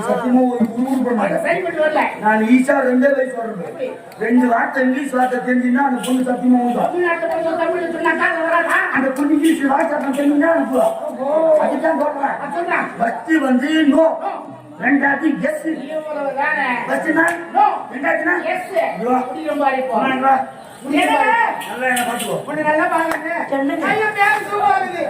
சத்தியமா ஒரு குரு பண்ண மாட்டேன். நான் ஈஸா 2 வயசு சொல்றேன். 2 வார்த்தை இங்கிலீஷ் வார்த்தை தெரிஞ்சுன்னா அந்த பொண்ணு சத்தியமா உண்டு. அந்த பொண்ணு இங்கிலீஷ் வார்த்தை தெரிஞ்சுன்னா அனுப்புவா. அதுதான் சொல்றேன். ஃபர்ஸ்ட் வந்து நோ, ரெண்டாவது எஸ். ஃபர்ஸ்ட்னா நோ, ரெண்டாவதுனா எஸ். நல்லா என்ன பாத்துக்கோ. கொஞ்சம் நல்லா பாருங்க. ஐயோ பேர் சூப்பரா இருக்கு.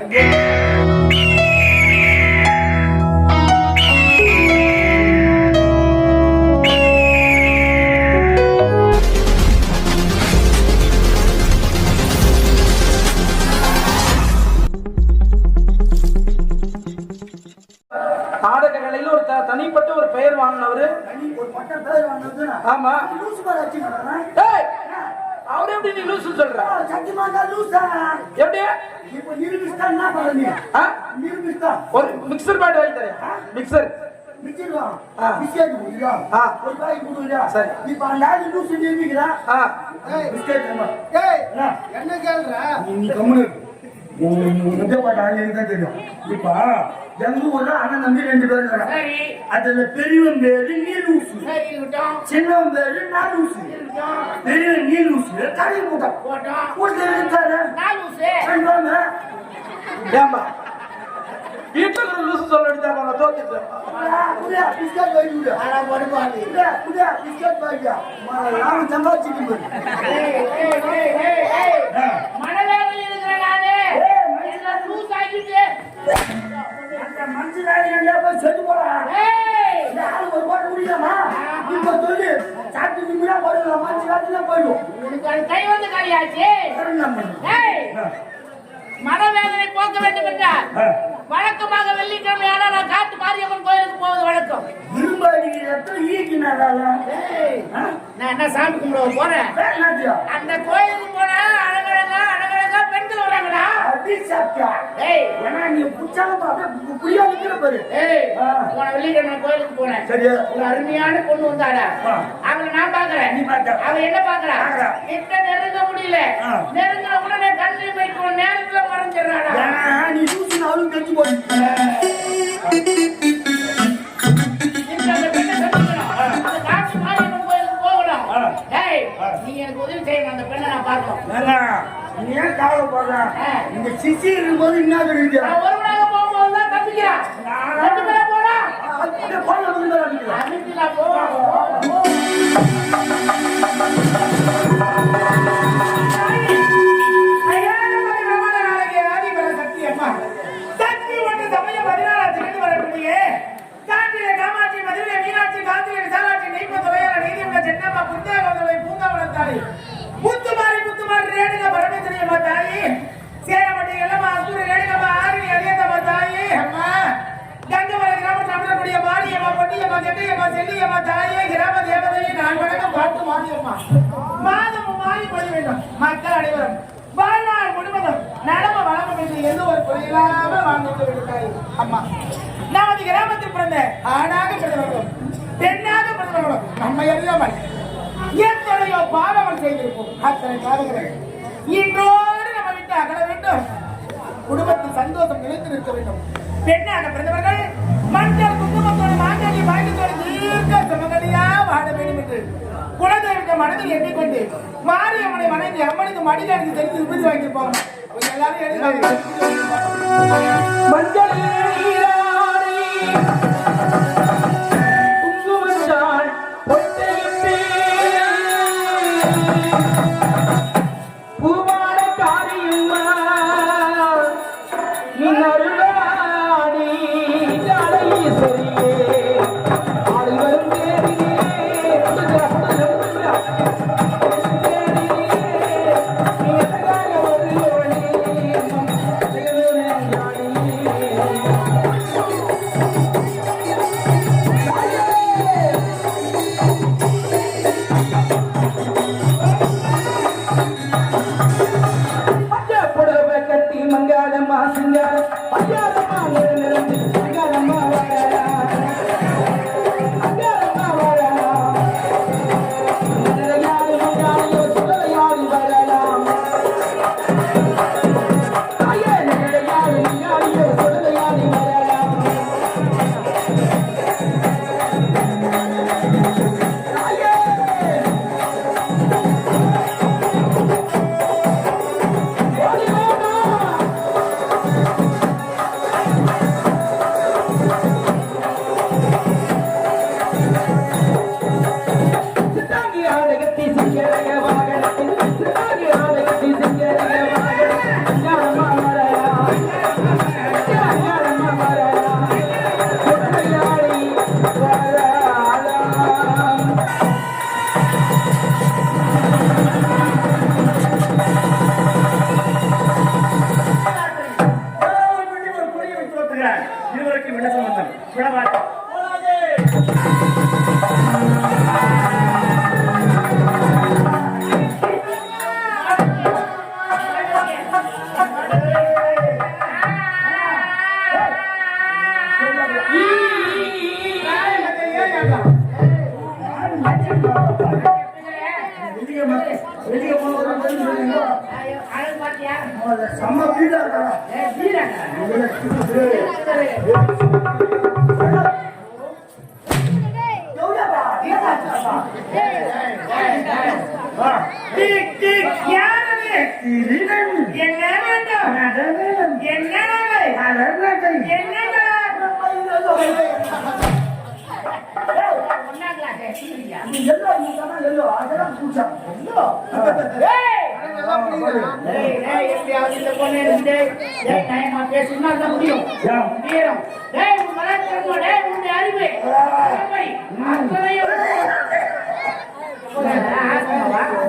தனிப்பட்ட ஒரு பெயர் வாங்கினவரு. ஆமா, அவரு எப்படி நீ லூசு சொல்ற? எப்படி ஒரு மிக்சர் பேட் வாங்கி தரேன். மிக்சர் என்ன கேள்ற தெரியும். இப்ப எங்க ஊர்ல அண்ணன் தம்பி 2 பேரும் இருக்காங்க. அதுல பெரியவன் பேரு நீலூசு, சின்னவன் பேரு நாலூசு. பெரியவன் நீலூசு தலை மூட்டம் ஏமா வீட்டுல லூசு சொல்ல வேண்டியதா தோத்துட்டேன். செத்து போறான் ஒரு போட்டு முடியாமா? இப்ப சொல்லி சாப்பிட்டு நிமிடம் போயிடும். மனசு போயிடும். கை வந்து காலியாச்சு. மனவேதனை போக்க வேண்டும் என்றால் வழக்கமாக வெள்ளிக்கிழமை ஆனா நான் காட்டு மாரியம்மன் கோயிலுக்கு போவது வழக்கம். நான் என்ன சாமி கும்பிட போறேன். அந்த கோயிலுக்கு போனா அழகழகா அழகழகா பெண்கள் வராங்கடா. போன வெள்ளிக்கிழமை கோயிலுக்கு போனேன். ஒரு அருமையான பொண்ணு வந்தாடா. அவளை நான் பாக்குறேன். அவ என்ன பாக்குறா? கிட்ட நெருங்க முடியல. நெருங்கின உடனே கண்ணி வைக்கும் நேரத்துல மறைஞ்சிடறாடா. நீ தூசி நாளும் கட்டி போய் எனக்கு உதவி செய்யணும். அந்த பெண்ணை நான் பார்க்கணும். நீ ஏன் காவப்படுற? இந்த சிசி இருக்கும்போது என்ன தெரியுது? ஒரு நாள் போகும்போது தான் தப்பிக்கிறேன். 2 பேரும் போடா. மக்கள் அனைவரும் வாழ்நாள் முழுவதும் நடம வளம் என்று எந்த ஒரு குறையில்லாம வாழ்ந்து அம்மா நமது கிராமத்தில் பிறந்த ஆணாக பிறந்தவர்களும் பெண்ணாக பிறந்தவர்களும் நம்மை அறியாமல் எத்தனையோ பாவங்கள் செய்திருப்போம். அத்தனை பாவங்கள் இன்றோடு நம்ம விட்டு அகல வேண்டும். குடும்பத்தில் சந்தோஷம் நிலைத்திருக்க வேண்டும். பெண்ணாக பிறந்தவர்கள் மஞ்சள் குங்குமத்தோடு மாங்கனி பாய்ந்தோடு தீர்க்க சுமங்கலியா வாழ வேண்டும் என்று குலதெய்வத்தை மனதில் எண்ணிக்கொண்டு மாரியம்மனை வணங்கி அம்மனுக்கு மடியில் அடித்து தெரிந்து விபதி வாங்கியிருப்பாங்க. எல்லாரும் எழுதி மஞ்சள் வெளியே போனவங்க செம்ம வீடா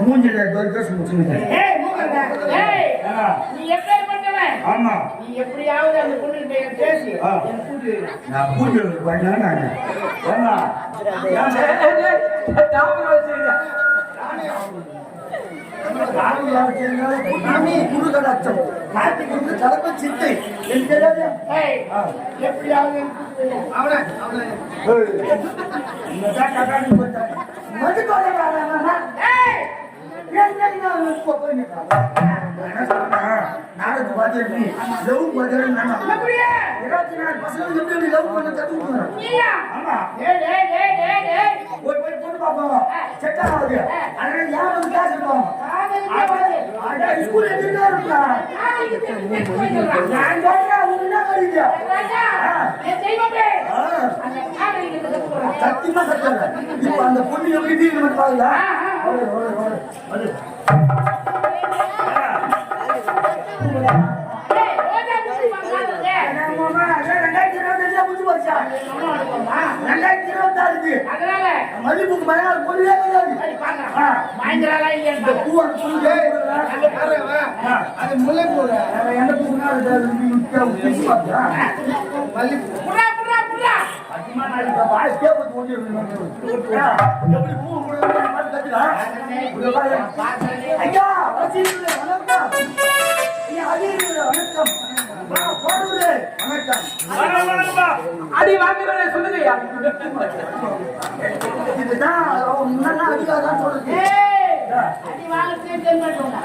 மூஞ்சில ஆமா நீ எப்படியாவது அந்த பொண்ணு பேசி நான் பூஜை பண்ணேன் சித்தை எப்படியாவது நாளைக்கு பார்த்து லவ் பார்த்து 24 பசங்க எப்படி லவ் பண்ண கத்துக்கணும் போய் பொண்ணு பார்ப்போம் செட் ஆகுது அதனால யார் வந்து பேசணும் ஸ்கூல் எதுனா இருக்கா நான் சொல்றேன் அவங்க என்ன கருது சத்தியமா சத்தல இப்போ அந்த பொண்ணு எப்படி தீர்வு பாருங்க மதிப்புக்கு மயான பொருளே அது முல்லை பூ எந்த பூனா அடி வாங்குறத சொல்லுங்கய்யா.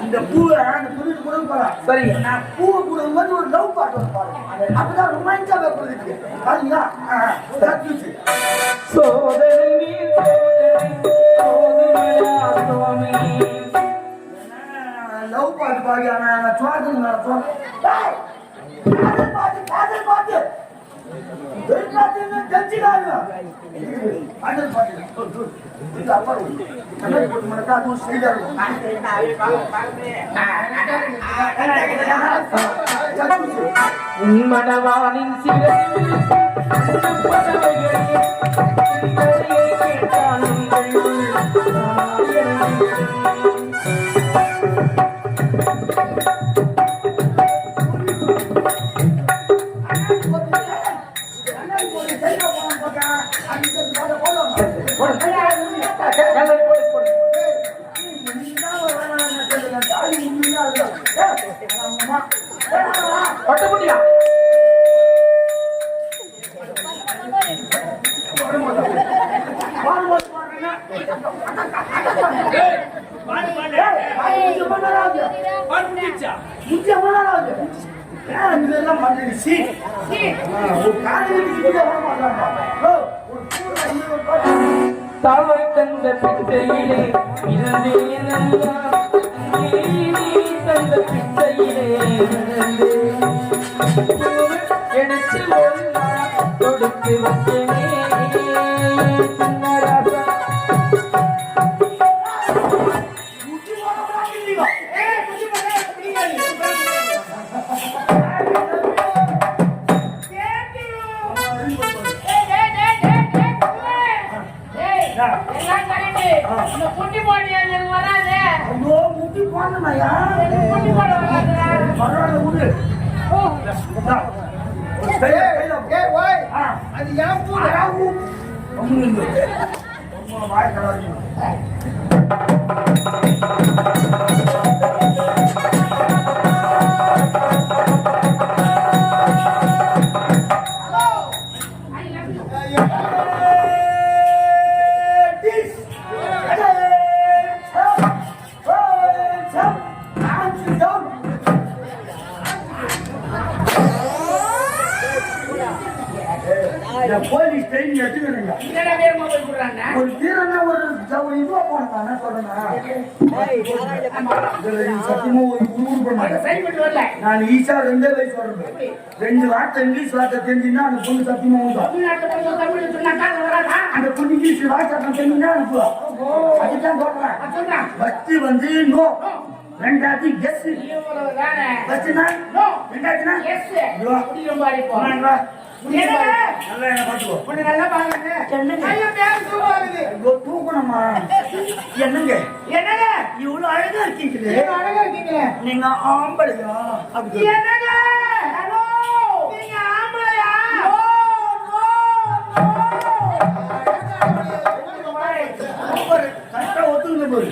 இந்த பூவை அந்த துணிக்கு கூட போலாம். சரிங்க. நான் பூவை கொடுக்கும்போது ஒரு லவ் பாட்டு பாடுறேன். அப்பதான் ரொமான்ஸாக கொடுக்குது. பாருங்களா? சோதனை நீர் சோதனையா சுவாமி. லவ் பாட்டு பாடி நான் சுவாசம் பாட்டு பாட்டு மணவானின் சிறையில் பட்டுக்குட்டியா தாவரை தந்த பிச்சையிலே இருந்தேன் தந்த பிச்சையிலே எடுத்து ஒரு நாள் கொடுத்து வச்சேனே சின்னராசா. முட்டி போனமையா பரவாயில்ல விடு. அது ஏன் பூ வாய் கலாச்சி போலீஸ் ட்ரெயின் எடுத்துக்கிறீங்க என்னடா வேகமா போய் சொல்றாங்க ஒரு தீரனா ஒரு இதுவா போனதா என்ன சொல்றேன் சத்தியமா ஒரு குருகுரு சைன் பண்ணி வரல நான் ஈஸா 2 வயசு வரேன் 2 வார்த்தை இங்கிலீஷ் வார்த்தை தெரிஞ்சுன்னா அந்த பொண்ணு சத்தியமா உண்டா தமிழ்நாட்டுல தமிழ் சொன்னா காது வராதா அந்த பொண்ணு இங்கிலீஷ் வார்த்தை தெரிஞ்சுன்னா அனுப்புவா அதுதான் சொல்றேன் சொல்றேன் ஃபர்ஸ்ட் வந்து நோ ரெண்டாவது எஸ் இவ்வளவுதானே ஃபர்ஸ்ட்னா நோ ரெண்டாவதுனா எஸ் இதுவா புரியும் பாரு இப்போ போனாங்களா என்னடா நல்லா என்ன பாத்துக்கோ உன்னை நல்லா பாருங்க ஐயோ பேர் சூப்பராகுது ஐயோ தூக்கணுமா என்னங்க என்னங்க இவ்வளவு அழகா இருக்கீங்களே நீங்க அழகா இருக்கீங்க நீங்க ஆம்பளையா அப்படி என்னங்க ஹலோ நீங்க ஆம்பளையா நோ சூப்பர் கரெக்டா ஒத்துங்க போய்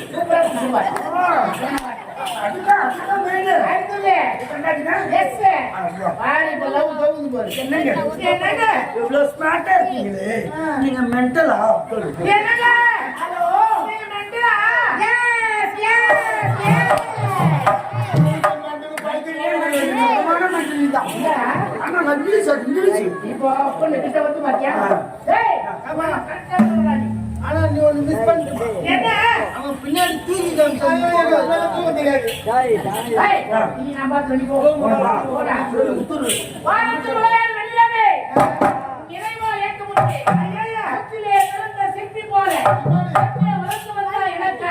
அதுதான் வேணும் அடுத்தது கண்டாடினா எஸ் பாரு இப்ப லவ் தவுது பாரு என்னங்க என்னங்க இவ்வளவு ஸ்மார்ட்டா இருக்கீங்களே நீங்க மென்டலா என்னங்க ஹலோ நீங்க மெண்டலா எஸ் எஸ் எஸ் இப்போ பொண்ணு கிட்ட வந்து பாத்தியா ஏய் கமா கரெக்ட்டா சொல்றா நீ ஆனா நீ ஒண்ணு மிஸ் பண்ணிட்ட. என்ன அவன் பின்னாடி தூக்கி காமிச்சான். தூக்க தெரியாது. ஏய் நீ நம்பர் சொல்லி போ போடா வாரத்து விளையாடு வெளியாவே இறைவா ஏற்க முடியும் ஐயா அச்சிலே பிறந்த சிப்பி போல அச்சிலே வளர்ந்து வந்தா எனக்கு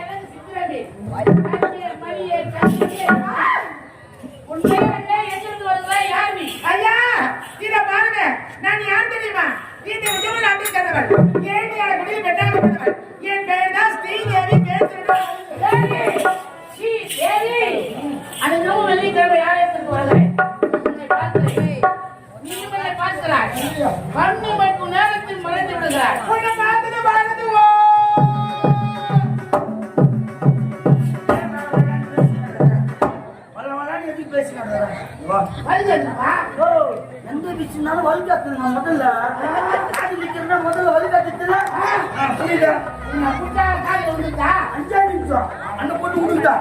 எனக்கு சித்திரமே அச்சிலே மரியே கண்ணியே உண்மையிலே எங்கிருந்து வருகிறா யார் நீ ஐயா இத பாருங்க நான் யார் தெரியுமா இந்த விஜயன் நாட்டு கதவள் ஏணியால குடியில் பெட்டாக வந்தவள் என் பெயர் தான் ஸ்ரீதேவி பேசுறேன் ஸ்ரீ தேவி அந்த நோ வெள்ளிக்கிழமை யார் எடுத்து வருகிறேன் உன்னை பார்க்கிறேன் நீ என்னை பார்க்கிறாய் கண்ணு மணிக்கு நேரத்தில் மறைந்து விடுகிறாய் உன்னை பார்த்துட்டு பார்த்துட்டு எந்த விஷயம்னாலும் வழிகாட்டுங்க முதல்ல முதல்ல வழிகாட்டுல புரியுதா 5 நிமிஷம் அந்த பொண்ணு முடிஞ்சா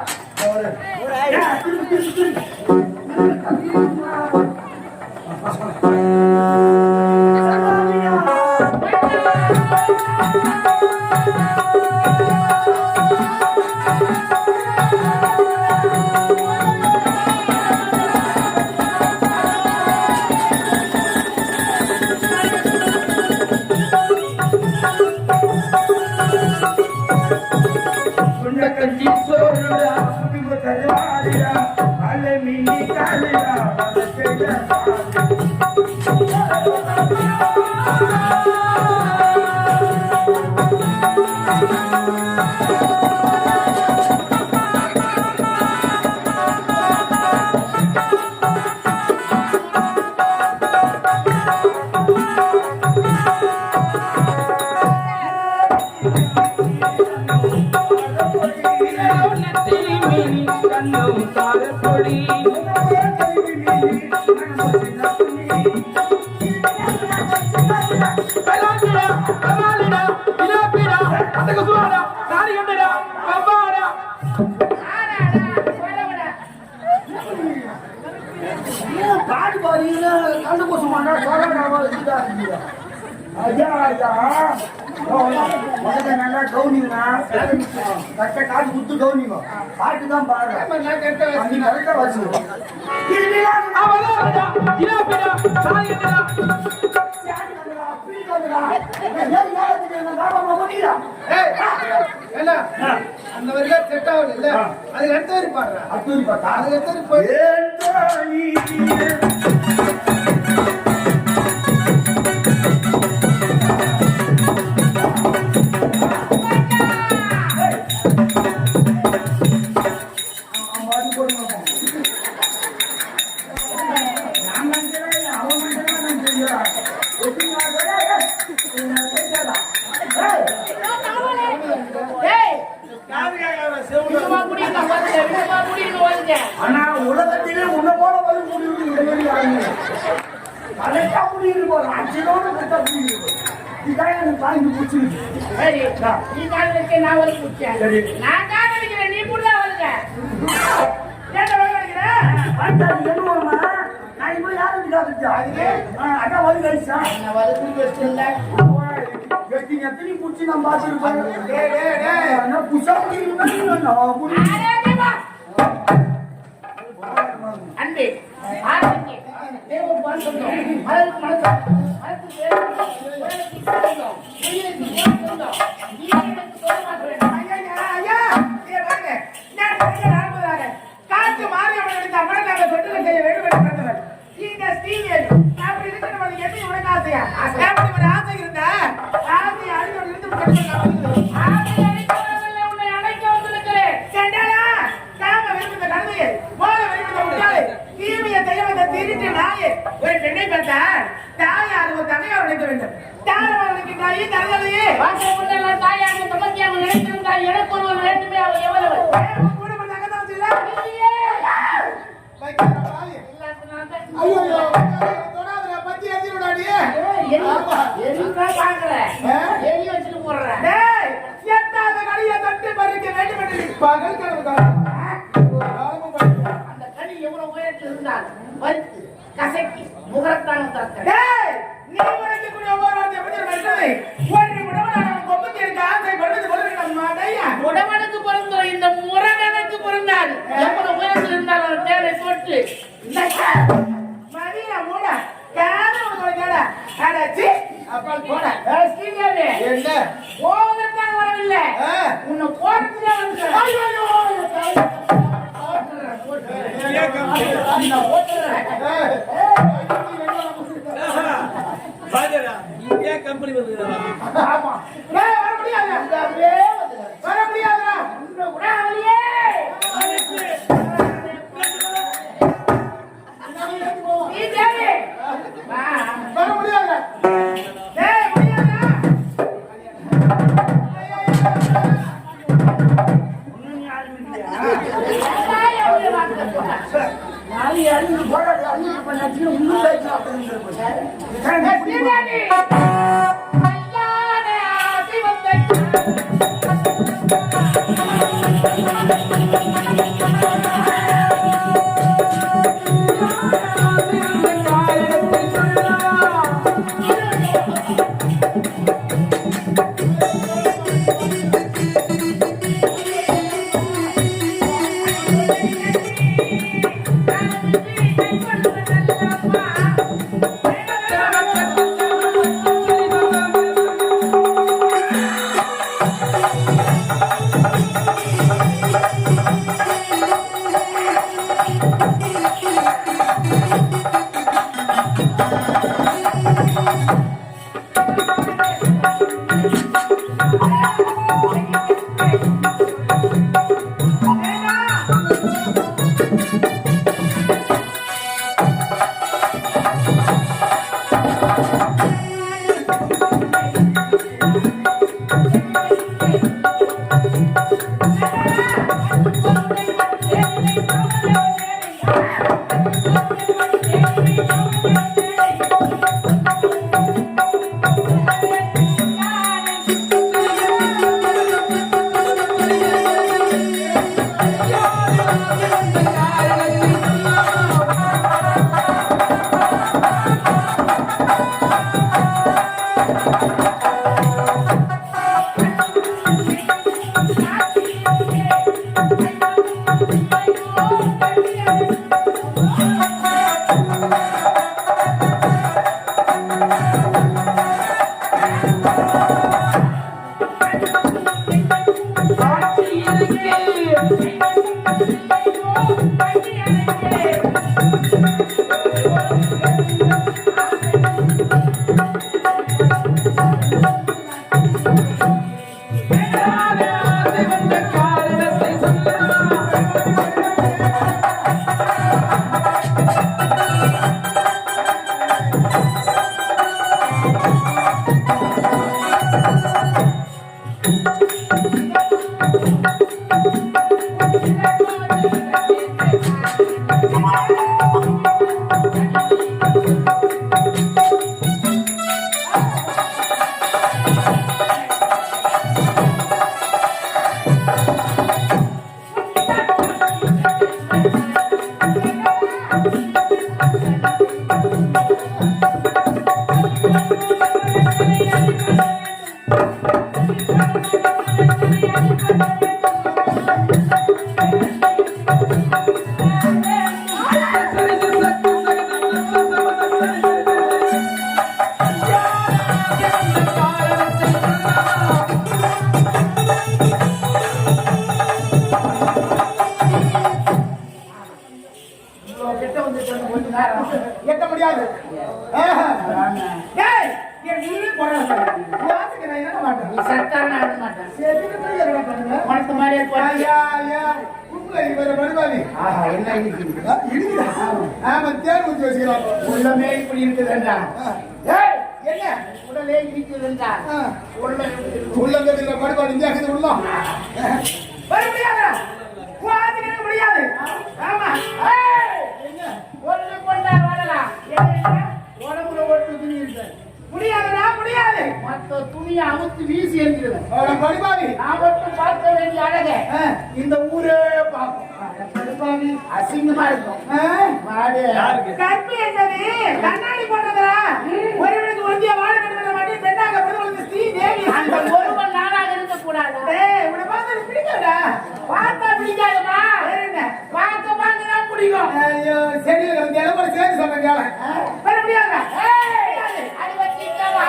பாடு பாருங்க கண்டு கோசமாண்டா சோழனாவா இதுதான் இருக்கீங்க ஐயா ஐயா முதல்ல நல்லா கவுனிங்க கரெக்டா காசு கொடுத்து கவுனிங்க பாட்டு தான் பாடுறேன் நீ கரெக்டா வச்சுக்கோ அந்த வரையில செட் ஆகல இல்ல அது அடுத்த வரி பாடுறேன் அது அடுத்த வரி ஆனா உலகத்திலே உன்னை போல வந்து முடிவு கரெக்டா முடிவு போதும் அச்சனோட கரெக்டா முடிவு இதான் எனக்கு தாங்கி பிடிச்சிருக்கு. சரி நீ கால் வச்ச நான் ஒரு குடிச்சேன் சரி. நான் கால் வலிக்கிறேன் நீ புள்ள வருங்க ஏன் வலிக்கிற என்னமா நான் இப்போ யாரும் காத்துச்சா அதான் வலி கழிச்சா நான் வலிக்கு வச்சில்ல எத்தனை பிடிச்சி நான் பார்த்துருப்பேன் புஷா முடியும் அன்பே ஆரம்பிங்க தேவ பாசந்தோம் மலருக்கு மனசம் மனசு தேவனுக்கு சாந்தோம் உயிருக்கு சாந்தோம் நீ எனக்கு சொல்ல மாட்டேன் ஐயா ஏ வாங்க நான் பெரிய ஆர்வதாக காத்து மாரியம்மன் எடுத்த அமரனாக தொட்டுல செய்ய வேண்டுமென்று பிறந்தவர் இந்த ஸ்ரீவேல் அப்படி இருக்கிறவங்க எப்படி உனக்கு ஆசையா அப்படி ஒரு ஆசை இருந்தா ஆசை அடியோடு இருந்து கட்டுக்கலாம் ஆசை அடிக்கிறவங்கள உன்னை அடைக்க வந்திருக்கிறேன் செண்டாளா காம விரும்புகிற கழுதையை மோத விரும்புகிற உண்டாளை தீமையை தெய்வத்தை திருட்டு நாயே ஒரு பெண்ணை பார்த்தால் தாயார் ஒரு தமையை உழைக்க வேண்டும் தாயார் உழைக்கின்றாயே தரதலையே வாசல் உள்ள தாயாக தமத்தியாக நினைத்திருந்தாய் எனக்கு ஒருவர் வேண்டுமே அவள் எவ்வளவு கூட பண்ணாங்க தான் சொல்ல இல்லையே ஐயோ தொடாதடா பத்தி ஏத்திடுடாடியே எதுக்கு பாக்கற ஏறி வச்சிட்டு போறற டேய் எட்டாத கடிய தட்டு பறிக்க வேண்டும் என்று பகல் கனவு அந்த கனி எவ்வளவு உயரத்தில் இருந்தால் பறித்து கசக்கி முகரத்தான் தரக்க டேய் நீ உனக்கு கூட ஒவ்வொரு வார்த்தை எப்படி நடக்குது ஒரு உடவனான கொம்புக்கு இருக்க ஆசை படுது சொல்லுங்க மாடையா உடவனுக்கு பிறந்த இந்த முரகனுக்கு பிறந்தால் எவ்வளவு உயரத்தில் இருந்தால் அந்த தேரை தொட்டு மதியா மூட யாரும் கேடா அடச்சி அப்பா போட ஸ்ரீதேவி என்ன ஓவர்தான் வரவில்லை உன்னை போறதுல வந்து ஐயோ கம்பெனி வந்து ஆமா வர முடியாது வர முடியாது உடனே வர முடியாது டேய் முடியாதா நாளை அழிந்து போடாது அழிந்து பண்ணாச்சு இன்னும் லைட் எட்ட முடியாது. ஏய், என் வீடு போறான் சார். வாத்துக்கு நான் என்ன மாட்டேன். நீ சட்டான ஆட மாட்டேன். செத்துக்கு போய் என்ன பண்ணுங்க? உனக்கு மாதிரியே போய் ஐயா கும்பல இவர மறுபாவி. ஆஹா, என்ன இடிக்குது? இடிக்குதா? ஆமா தேன் ஊத்தி வச்சுக்கிறாங்க. உள்ளமே இப்படி இருக்குதுன்றா. ஏய், என்ன? உடலே இடிக்குதுன்றா. உள்ள இருக்கிற மறுபாவி இங்க இருக்குது உள்ள. வர முடியாதா? வாத்துக்கு முடியாது. ஆமா. ஏய், ஒண்ணு கொண்டா வாழலாம். என்ன? உடம்புல ஒட்டு துணி இருக்கு. முடியாதுடா, முடியாது. மொத்த துணியை அமுத்து வீசி எறிகிறது. மறுபாவி. நான் மட்டும் பார்க்க வேண்டிய அழகே. இந்த ஊரே பார்க்கும். கடுப்பாவி அசிங்கமா இருக்கும். மாடு. கற்பி என்னது? கண்ணாடி போட்டதா? ஒருவனுக்கு ஒருத்திய வாழ வேண்டும் மாட்டி பெண்ணாக பிரதமருக்கு ஸ்ரீ தேவி. அந்த ஒருவன் நானாக இருக்க கூடாது. ஏய், உன்னை பார்த்தா எனக்கு பிடிக்காதா? பார்த்தா பிடிக்காதுமா? வேற என்ன? பார்க்க பார்க்கதான் பிடிக்கும். ஐயோ செடியில கிடந்து இளவர சேர்ந்து சொல்றேன் கேள. வர முடியாதா? ஏய், அது வச்சிக்கவா?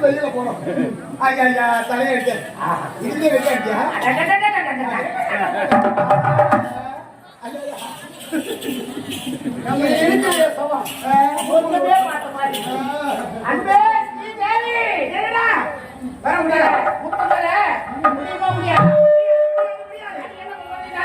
வெளியில போனோம். ஐயா தலையை எடுத்து இதுலயே வெட்டியா? நம்ம இருக்கிற சவம் ஒண்ணுமே பார்த்த மாதிரி. அன்பே ஸ்ரீ தேவி என்னடா வர முடியாது. முத்தமல முடியுமா முடியாது? முடியாது. என்ன பண்ணுறீங்க?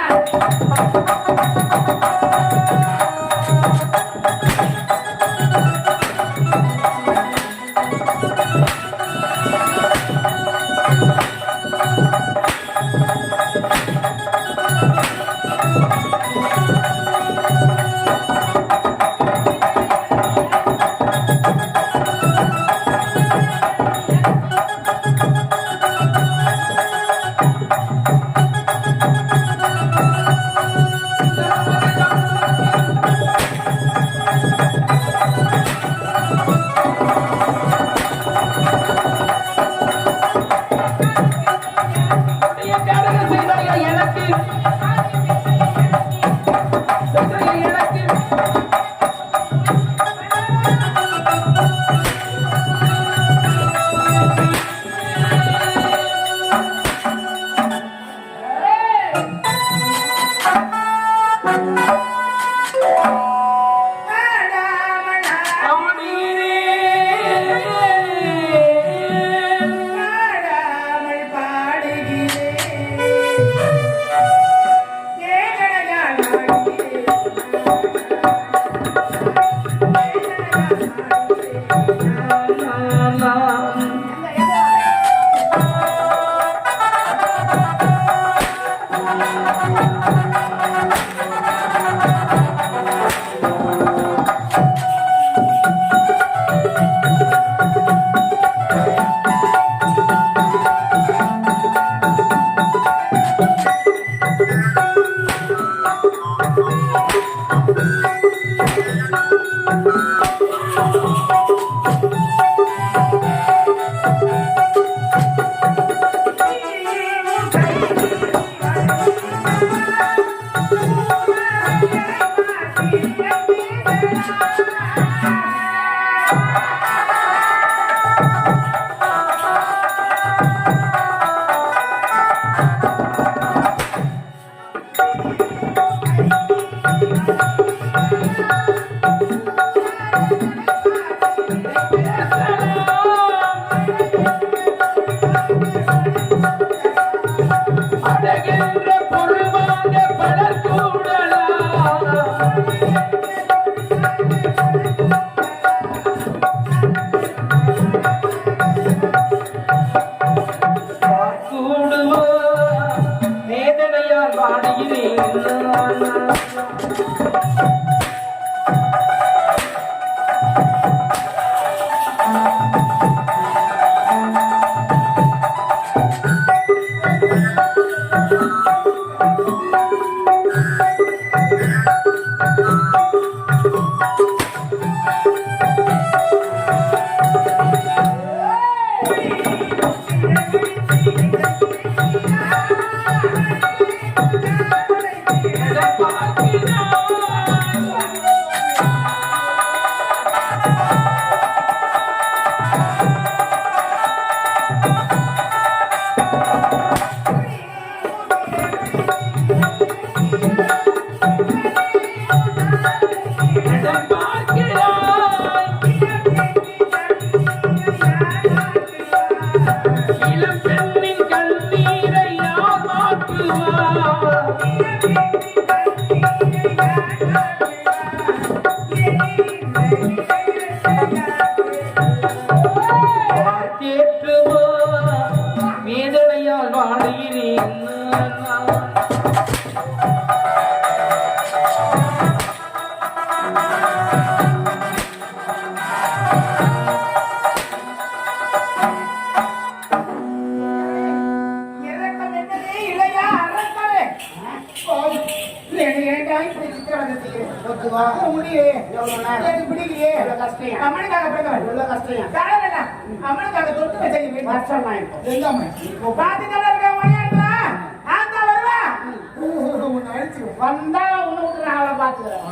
வந்தா உன்னை விட்டு நான் அவளை பாத்துக்கிறேன்.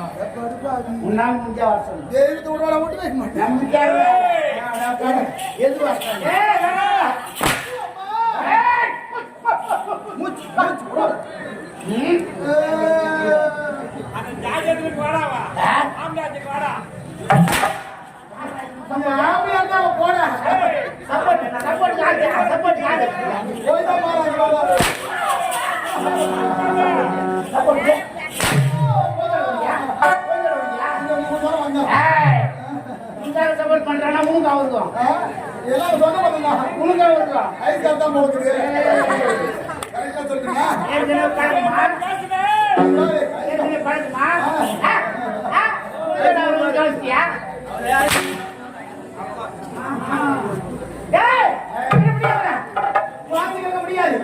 உன்னால முடிஞ்சா வர சொல்லு. நம்பிக்கையாவே எது வரணும்? சப்போர்ட் பண்றானா உனக்கு அவருக்கும் உனக்கு அவருக்கும் முடியாது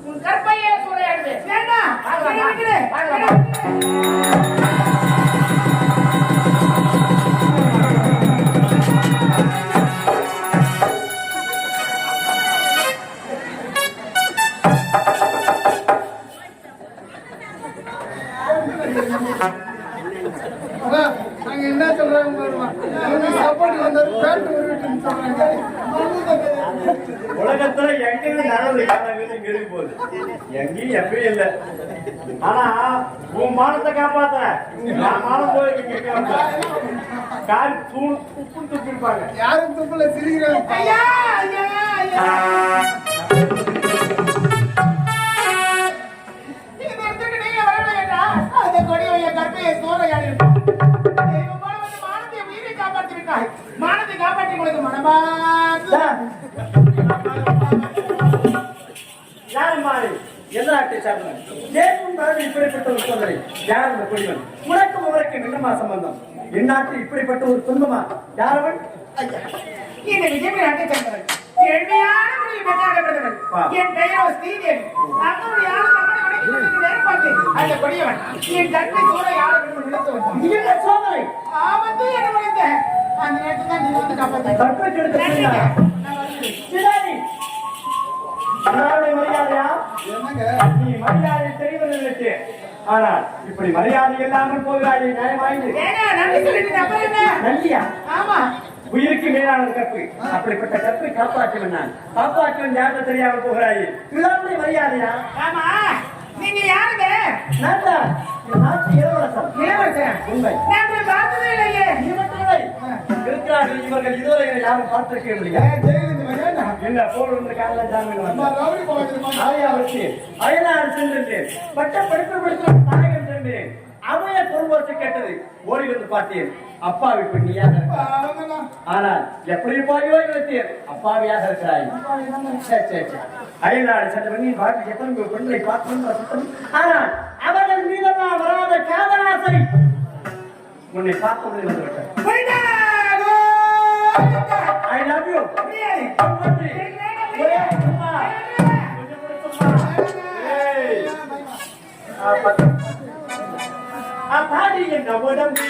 உன் கற்பையே சூறையாடுது. நாங்க என்ன சொல்றாங்க சப்போர்ட் வந்தாரு பேண்ட் சொல்றாங்க. உலகத்துல எங்கேயும் நடந்து கெடுக்க போகுது, எங்கேயும் எப்பயும் இல்லை. ஆனா உன் மானத்தை காப்பாத்த நான் மானம் போய் கால் தூண் துப்புன்னு துப்பிருப்பாங்க. யாரும் துப்புல சிரிக்கிறாங்க. கற்பையை சோறையாடி மானத்தை மீறி காப்பாற்றி விட்டாய் மானத்தை காப்பாற்றி கொடுக்க மனமார்ந்த யார் மாறி எந்த நாட்டை சார்ந்தவன் ஏன் முன்பாக இப்படிப்பட்ட ஒரு சோதனை யார் இந்த குடிவன் உனக்கும் அவருக்கு என்னமா சம்பந்தம் என் நாட்டில் இப்படிப்பட்ட ஒரு துன்பமா யாரவன் இந்த விஜய் நாட்டை சேர்ந்தவன் எளிமையான முறையில் பெற்றாகப்பட்டவன் என் பெயரோ ஸ்ரீதேவி அவனுடைய அந்த கொடியவன் என் தன்மை கூட யாரும் நினைத்து என்ன சோதனை ஆபத்து என்ன முடிந்த அந்த நேரத்தில் தான் நீ வந்து காப்பாற்ற கற்பை மரியாதையா நீ மரியாதை தெரிவதற்கு ஆனால் இப்படி மரியாதை இல்லாமல் போகிறாய் நியாயமாயிரு நன்றியா ஆமா உயிருக்கு மேலான கற்பு அப்படிப்பட்ட கற்பை காப்பாற்றுவன் நான் காப்பாற்றுவன் யாருக்கு தெரியாமல் போகிறாய் இல்லாமல் மரியாதையா ஆமா நீங்க யாருங்க நான் தான் நாட்டு இளவரசன் உண்மை நான் பார்த்ததே இல்லையே இருக்கிறார்கள் இவர்கள் இதுவரை யாரும் பார்த்திருக்க முடியாது என்ன போடுற காலையில் ஜாமீன் ஆயாவுக்கு அயலாறு சென்றிருந்தேன் பட்ட படிப்பு படித்த தாயகம் சென்றேன் அவைய பொருள்வாசி கேட்டது ஓடி வந்து பார்த்தேன் அப்பாவி பெண்ணியாக ஆனால் எப்படி பாயோ இழுத்தேன் அப்பாவியாக இருக்கிறாய் அயல்நாடு சென்ற பண்ணி பாட்டி எத்தனை பெண்களை பார்க்கணும் ஆனால் அவர்கள் மீதெல்லாம் வராத காதலாசை உன்னை பார்த்தது வந்துவிட்டேன் I love you. Apadi yang kamu demi.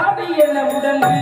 தாடி என்ன உடம்பு